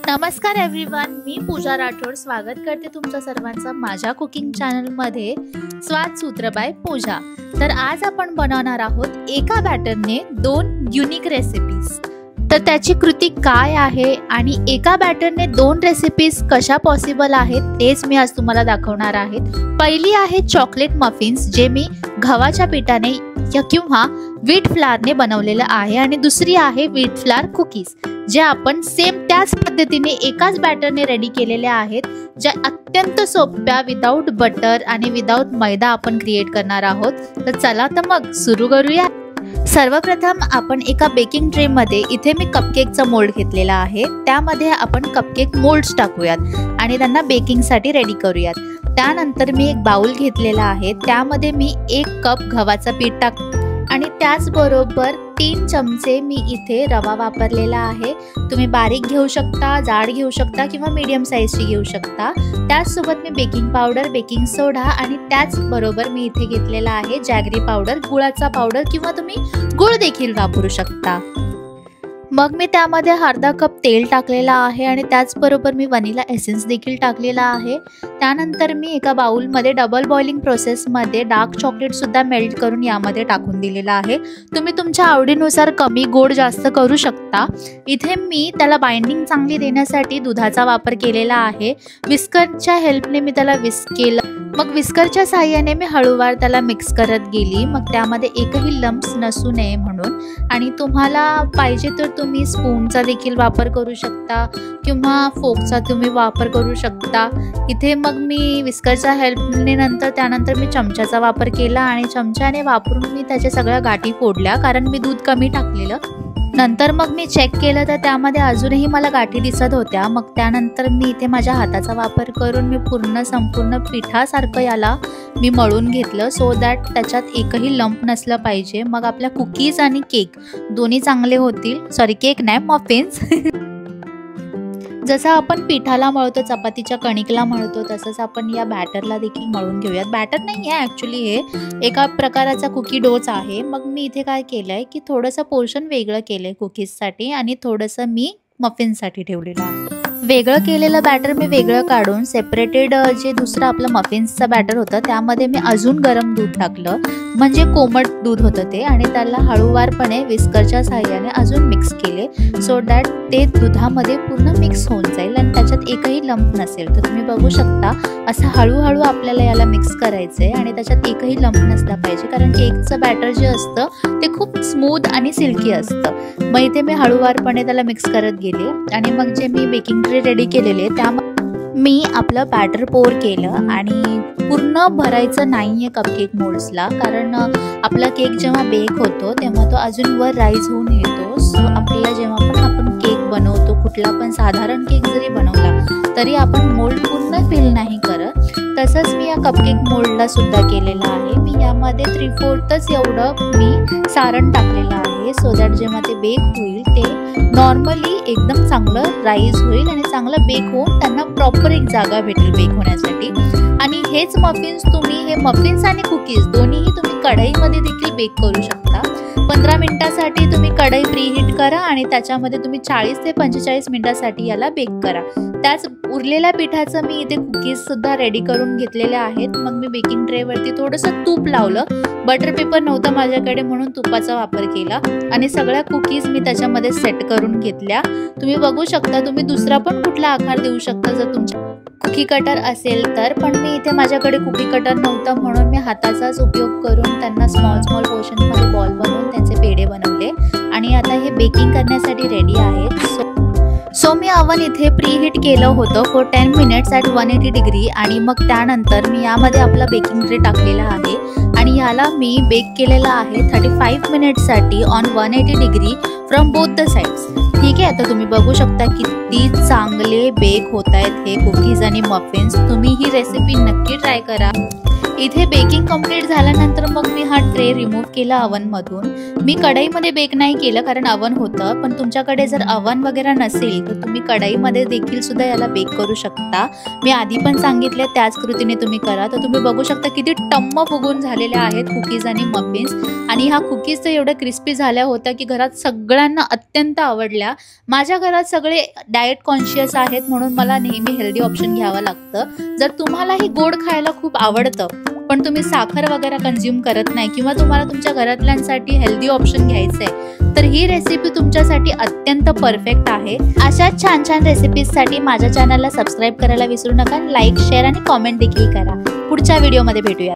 नमस्कार एव्हरीवन, मी पूजा राठोड स्वागत करते तुमच्या सर्वांचं माझ्या कुकिंग चॅनलमध्ये स्वाद सूत्र बाय पूजा। तर आज आपण बनवणार आहोत एका बॅटरने 2 युनिक रेसिपीज। तर त्याची कृती काय आहे आणि एका बॅटरने 2 रेसिपीज कशा पॉसिबल आहेत तेच मी आज तुम्हाला दाखवणार आहे। पहिली आहे चॉकलेट मफिन्स, जे मी गव्हाच्या पिठाने किंवा व्हीट फ्लावरने बनवलेलं आहे, आणि दुसरी आहे व्हीट फ्लावर कुकीज, जे आपण सेम त्याच पद्धतीने एकाच बॅटरने रेडी केलेले आहेत, ज्या अत्यंत सोप्या विदाउट बटर आणि विदाउट मैदा आपण क्रिएट करणार आहोत। तर चला तर मग सुरू करूया। सर्वप्रथम आपण एका बेकिंग ट्रे मध्ये इथे मी कपकेकचा मोल्ड घेतलेला आहे, त्यामध्ये आपण कपकेक मोल्ड्स टाकूयात आणि त्यांना बेकिंग साठी रेडी करूयात। त्यानंतर मी एक बाउल घेतलेला आहे, त्यामध्ये मी 1 कप गव्हाचं पीठ टाक आणि त्याचबरोबर 3 चमचे मी इथे रवा वापरलेला आहे। तुम्ही बारीक घेऊ शकता, जाड घेऊ शकता किंवा मीडियम साईजची घेऊ शकता। त्याचसोबत मी बेकिंग पावडर, बेकिंग सोडा आणि त्याचबरोबर मी इथे घेतलेला आहे जॅगरी पावडर, गुळाचा पावडर किंवा तुम्ही गुळ देखील वापरू शकता। मग मी त्यामध्ये अर्धा कप तेल टाकलेला आहे आणि त्याचबरोबर मी व्हॅनिला एसेन्स देखील टाकलेला आहे। त्यानंतर मी एका बाउलमध्ये डबल बॉइलिंग प्रोसेसमध्ये डार्क चॉकलेट सुद्धा मेल्ट करून यामध्ये टाकून दिलेला आहे। तुम्ही तुमच्या आवडीनुसार कमी गोड जास्त करू शकता। इथे मी त्याला बाइंडिंग चांगली देण्यासाठी दुधाचा वापर केलेला आहे। विस्करच्या हेल्पने मी त्याला विस्क केलं, मग विस्करच्या साहाय्याने मी हळूवार त्याला मिक्स करत गेली, मग त्यामध्ये एकही लम्प्स नसू नये म्हणून। आणि तुम्हाला पाहिजे तर तुम्ही स्पूनचा देखील वापर करू शकता किंवा फोकचा तुम्ही वापर करू शकता। इथे मग मी विस्करच्या हेल्पने त्यानंतर मी चमच्याचा वापर केला आणि चमच्याने वापरून मी त्याच्या सगळ्या गाठी फोडल्या, कारण मी दूध कमी टाकलेलं। नंतर मग मी चेक केलं तर त्यामध्ये अजूनही मला गाठी दिसत होत्या। मग त्यानंतर मी इथे माझ्या हाताचा वापर करून मी संपूर्ण पिठासारखं याला मी मळून घेतलं, सो दॅट त्याच्यात एकही लंप नसलं पाहिजे। मग आपल्या कुकीज आणि केक दोन्ही चांगले होतील, सॉरी केक नाही मफिन्स जसं आपण पिठाला मळतो, चपातीच्या कणिकला मळतो, तसंच आपण या बॅटरला देखील मळून घेऊयात। बॅटर नाही आहे ॲक्च्युली, हे एका प्रकाराचा कुकी डोच आहे। मग मी इथे काय केलं आहे की थोडंसं पोर्शन वेगळं केलं आहे कुकीजसाठी आणि थोडंसं मी मफिन्ससाठी ठेवलेलं आहे। वेगळं केलेलं बॅटर मी वेगळं काढून सेपरेटेड जे दुसरं आपलं मफिन्सचं बॅटर होतं त्यामध्ये मी अजून गरम दूध टाकलं, म्हणजे कोमट दूध होतं ते, आणि त्याला हळूवारपणे विस्करच्या साहाय्याने अजून मिक्स केले, सो दॅट ते दुधामध्ये पूर्ण मिक्स होऊन जाईल आणि त्याच्यात एकही लंप नसेल। तर तुम्ही बघू शकता असं हळूहळू आपल्याला याला मिक्स करायचं आहे आणि त्याच्यात एकही लंप नसला पाहिजे, कारण केकचं बॅटर जे असतं ते खूप स्मूथ आणि सिल्की असतं। मग इथे मी हळूवारपणे त्याला मिक्स करत गेले आणि मग जे मी बेकिंग ट्रे रेडी केलेले त्यामध्ये मी आपलं बॅटर पोर केलं आणि पूर्ण भरायचं नाहीये कपकेक मोल्ड्सला, कारण आपला केक जेव्हा बेक होतो तेव्हा तो अजून वर राईज होऊन येतो। सो आपल्याला जेव्हा पण आपण केक बनवतो, कुठला पण साधारण केक जरी बनवला तरी आपण मोल्ड पूर्ण फिल नाही करत, तसंच मी या कपकेक मोल्डला सुद्धा केलेलं आहे। मी यामध्ये 3/4 एवढं मी सारण टाकलेलं आहे, सो दॅट जेव्हा ते बेक होईल ते नॉर्मली एकदम चांगलं राईज होईल आणि चांगलं बेक होऊन त्यांना प्रॉपर एक जागा भेटेल बेक होण्यासाठी। आणि हेच मफिन्स तुम्ही, हे मफिन्स आणि कुकीज दोन्हीही तुम्ही कढईमध्ये देखील बेक करू शकता। 15 मिनिटासाठी तुम्ही कढई प्रीहीट करा आणि त्याच्यामध्ये तुम्ही 40 ते 45 मिनिटासाठी याला बेक करा। त्याच उरलेल्या पिठाचं मी इथे कुकीज सुद्धा रेडी करून घेतलेले आहेत। मग मी बेकिंग ट्रेवरती थोडंसं तूप लावलं, बटर पेपर नव्हतं माझ्याकडे म्हणून तुपाचा वापर केला आणि सगळ्या कुकीज मी त्याच्यामध्ये सेट करून घेतल्या। तुम्ही बघू शकता, तुम्ही दुसरा पण कुठला आकार देऊ शकता जर तुमच्या कुकी कटर असेल तर, पण मी इथे माझ्याकडे कुकी कटर नव्हतं म्हणून मी हाताचाच उपयोग करून त्यांना स्मॉल पोर्शनमध्ये बॉल बनवून त्यांचे पेढे बनवले आणि आता हे बेकिंग करण्यासाठी रेडी आहेत। सो मी ओव्हन इथे प्रीहीट केलं होतं फॉर 10 मिनिट्स ॲट 180 डिग्री आणि मग त्यानंतर मी यामध्ये आपला बेकिंग ट्रे टाकलेला आहे आणि याला मी बेक केलेला आहे 35 मिनिट्ससाठी on 180 degree from both the sides. ठीक आहे, आता तुम्ही बघू शकता किती चांगले बेक होत आहेत हे कुकीज आणि मफिन्स। तुम्ही ही रेसिपी नक्की ट्राय करा। इथे बेकिंग कंप्लीट झाल्यानंतर मग मी हा ट्रे रिमूव्ह केला अवनमधून. मी कढईमध्ये बेक नाही केलं कारण अवन होतं, पण तुमच्याकडे जर अवन वगैरे नसेल तर तुम्ही कढईमध्ये देखील सुद्धा याला बेक करू शकता. मी आधी पण सांगितले त्याच कृतीने तुम्ही करा. तर तुम्ही बघू शकता किती टम्म फुगून झालेल्या आहेत कुकीज आणि मफिन्स. आणि ह्या कुकीज तर एवढ्या क्रिस्पी झाल्या होत्या की घरात सगळ्यांना अत्यंत आवडल्या. माझ्या घरात सगळे डाएट कॉन्शियस आहेत म्हणून मला नेहमी हेल्दी ऑप्शन घ्यावं लागतं. जर तुम्हालाही गोड खायला खूप आवडतं पण तुम्ही साखर वगैरे कंझ्युम करत नाही किंवा तुम्हाला तुमच्या घरातल्यांसाठी हेल्दी ऑप्शन घ्यायचंय तर ही रेसिपी तुमच्यासाठी अत्यंत परफेक्ट आहे. अशा छान छान रेसिपीजसाठी माझ्या चॅनलला सबस्क्राईब करायला विसरू नका. लाईक, शेअर आणि कॉमेंट देखील करा. पुढच्या व्हिडिओमध्ये भेटूया.